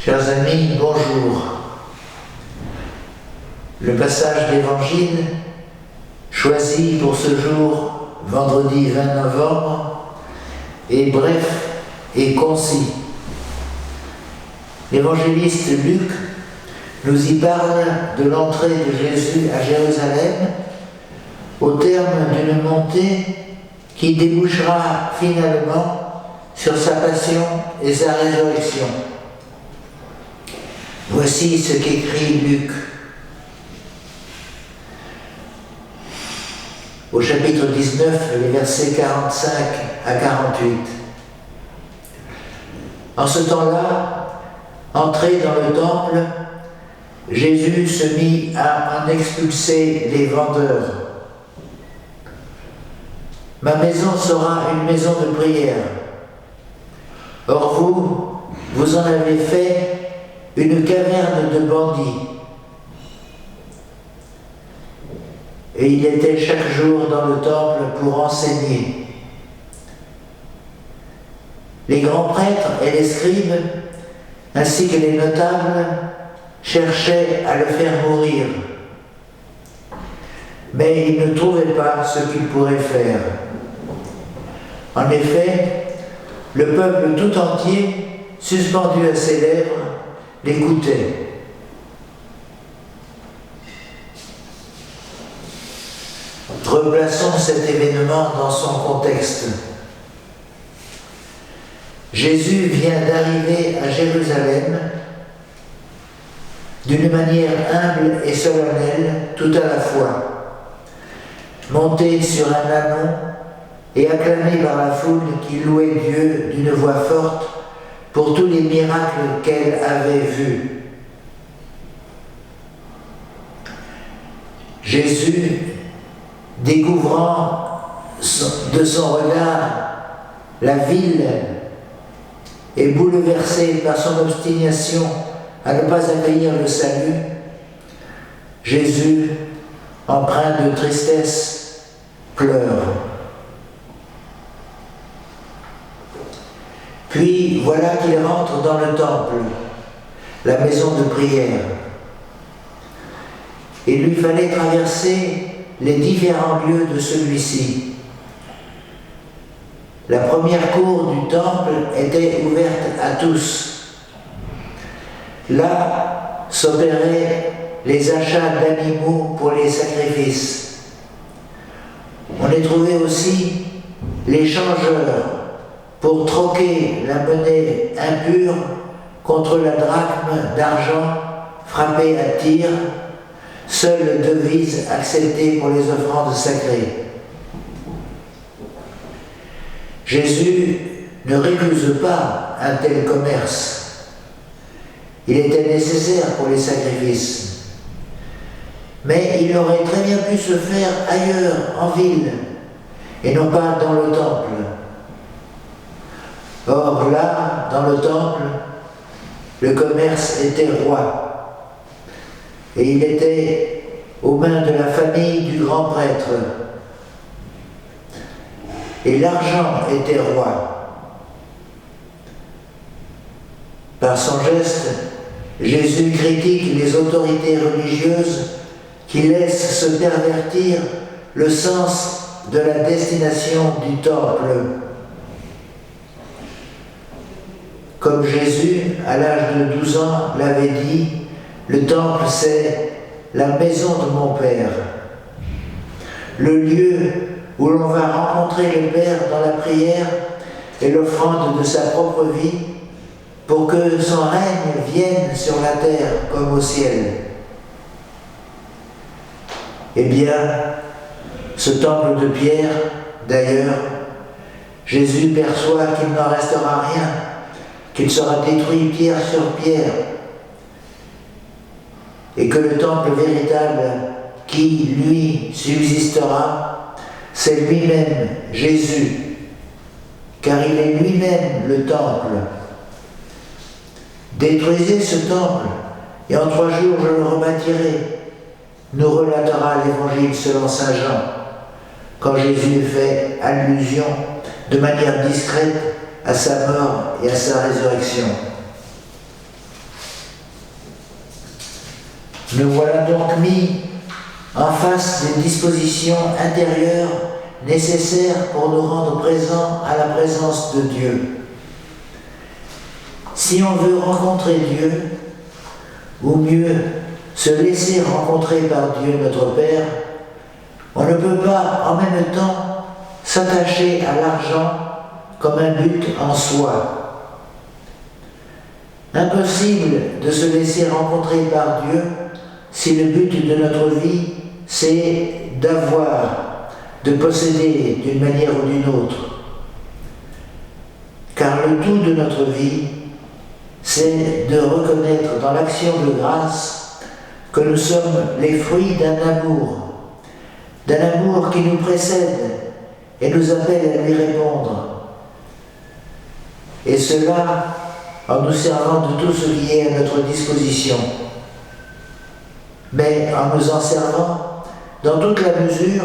Chers amis, bonjour. Le passage d'Évangile choisi pour ce jour, vendredi 20 novembre, est bref et concis. L'évangéliste Luc nous y parle de l'entrée de Jésus à Jérusalem au terme d'une montée qui débouchera finalement sur sa passion et sa résurrection. Voici ce qu'écrit Luc. Au chapitre 19, les versets 45 à 48. En ce temps-là, entré dans le temple, Jésus se mit à en expulser les vendeurs. Ma maison sera une maison de prière. Or vous en avez fait une caverne de bandits. Et il était chaque jour dans le temple pour enseigner. Les grands prêtres et les scribes, ainsi que les notables, cherchaient à le faire mourir. Mais ils ne trouvaient pas ce qu'ils pourraient faire. En effet, le peuple tout entier, suspendu à ses lèvres, l'écoutait. Replaçons cet événement dans son contexte. Jésus vient d'arriver à Jérusalem d'une manière humble et solennelle tout à la fois, monté sur un ânon et acclamé par la foule qui louait Dieu d'une voix forte pour tous les miracles qu'elle avait vus. Jésus, découvrant de son regard la ville et bouleversé par son obstination à ne pas accueillir le salut, Jésus, empreint de tristesse, pleure. Puis voilà qu'il rentre dans le temple, la maison de prière. Il lui fallait traverser les différents lieux de celui-ci. La première cour du temple était ouverte à tous. Là s'opéraient les achats d'animaux pour les sacrifices. On y trouvait aussi les changeurs pour troquer la monnaie impure contre la drachme d'argent frappée à tir, seule devise acceptée pour les offrandes sacrées. Jésus ne récuse pas un tel commerce. Il était nécessaire pour les sacrifices. Mais il aurait très bien pu se faire ailleurs, en ville, et non pas dans le temple. Or là, dans le temple, le commerce était roi. Et il était aux mains de la famille du grand prêtre. Et l'argent était roi. Par son geste, Jésus critique les autorités religieuses qui laissent se pervertir le sens de la destination du temple. Comme Jésus, à l'âge de 12 ans, l'avait dit, le temple, c'est la maison de mon Père, le lieu où l'on va rencontrer le Père dans la prière et l'offrande de sa propre vie pour que son règne vienne sur la terre comme au ciel. Eh bien, ce temple de pierre, d'ailleurs, Jésus perçoit qu'il n'en restera rien, qu'il sera détruit pierre sur pierre, et que le temple véritable qui, lui, subsistera, c'est lui-même, Jésus, car il est lui-même le temple. Détruisez ce temple, et en 3 jours je le rebâtirai, nous relatera l'Évangile selon saint Jean, quand Jésus fait allusion de manière discrète à sa mort et à sa résurrection. Nous voilà donc mis en face des dispositions intérieures nécessaires pour nous rendre présents à la présence de Dieu. Si on veut rencontrer Dieu, ou mieux, se laisser rencontrer par Dieu notre Père, on ne peut pas en même temps s'attacher à l'argent comme un but en soi. Impossible de se laisser rencontrer par Dieu si le but de notre vie, c'est d'avoir, de posséder d'une manière ou d'une autre. Car le tout de notre vie, c'est de reconnaître dans l'action de grâce que nous sommes les fruits d'un amour qui nous précède et nous appelle à lui répondre. Et cela en nous servant de tout ce qui est à notre disposition, mais en nous en servant dans toute la mesure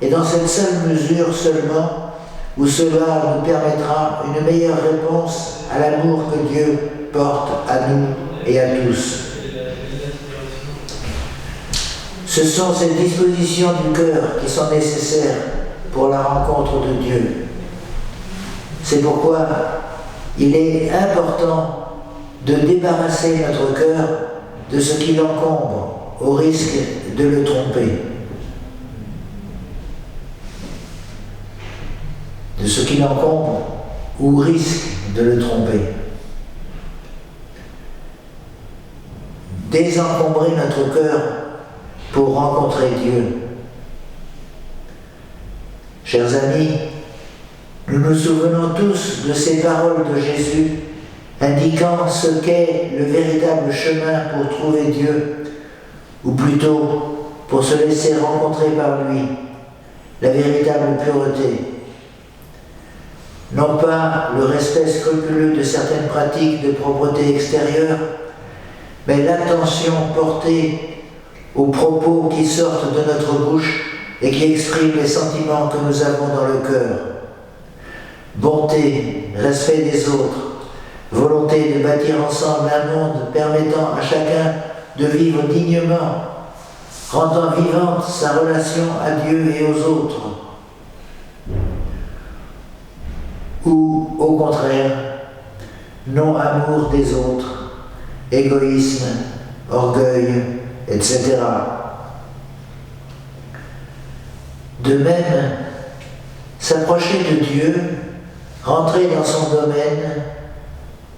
et dans cette seule mesure seulement où cela nous permettra une meilleure réponse à l'amour que Dieu porte à nous et à tous. Ce sont ces dispositions du cœur qui sont nécessaires pour la rencontre de Dieu. C'est pourquoi il est important de débarrasser notre cœur de ce qui l'encombre, au risque de le tromper. De ce qui l'encombre ou risque de le tromper. Désencombrer notre cœur pour rencontrer Dieu. Chers amis, nous nous souvenons tous de ces paroles de Jésus indiquant ce qu'est le véritable chemin pour trouver Dieu, ou plutôt pour se laisser rencontrer par lui, la véritable pureté. Non pas le respect scrupuleux de certaines pratiques de propreté extérieure, mais l'attention portée aux propos qui sortent de notre bouche et qui expriment les sentiments que nous avons dans le cœur. Bonté, respect des autres, volonté de bâtir ensemble un monde permettant à chacun de vivre dignement, rendant vivante sa relation à Dieu et aux autres. Ou, au contraire, non-amour des autres, égoïsme, orgueil, etc. De même, s'approcher de Dieu, rentrer dans son domaine,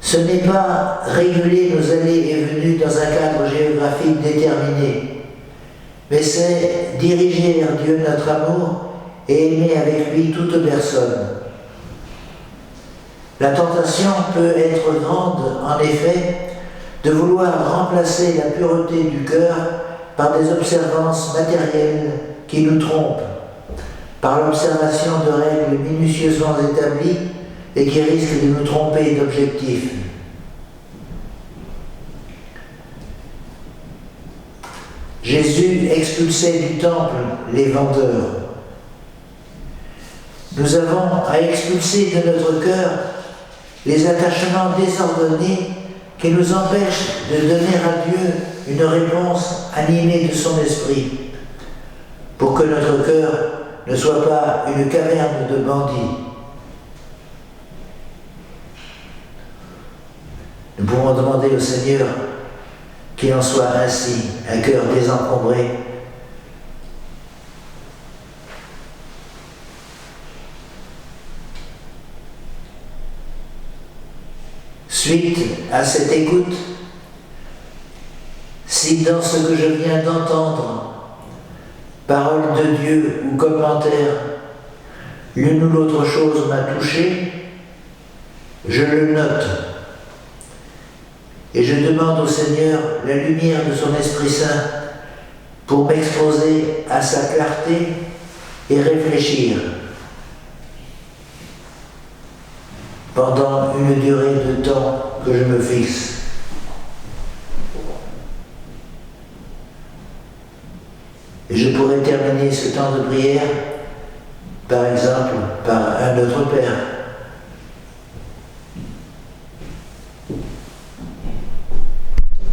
ce n'est pas réguler nos allées et venues dans un cadre géographique déterminé, mais c'est diriger vers Dieu notre amour et aimer avec lui toute personne. La tentation peut être grande, en effet, de vouloir remplacer la pureté du cœur par des observances matérielles qui nous trompent, par l'observation de règles minutieusement établies et qui risquent de nous tromper d'objectif. Jésus expulsait du temple les vendeurs. Nous avons à expulser de notre cœur les attachements désordonnés qui nous empêchent de donner à Dieu une réponse animée de son esprit, pour que notre cœur ne soit pas une caverne de bandits. Nous pouvons demander au Seigneur qu'il en soit ainsi, un cœur désencombré. Suite à cette écoute, si dans ce que je viens d'entendre, parole de Dieu ou commentaire, l'une ou l'autre chose m'a touché, je le note et je demande au Seigneur la lumière de son Esprit Saint pour m'exposer à sa clarté et réfléchir pendant une durée de temps que je me fixe. Et je pourrais terminer ce temps de prière, par exemple, par un Notre Père.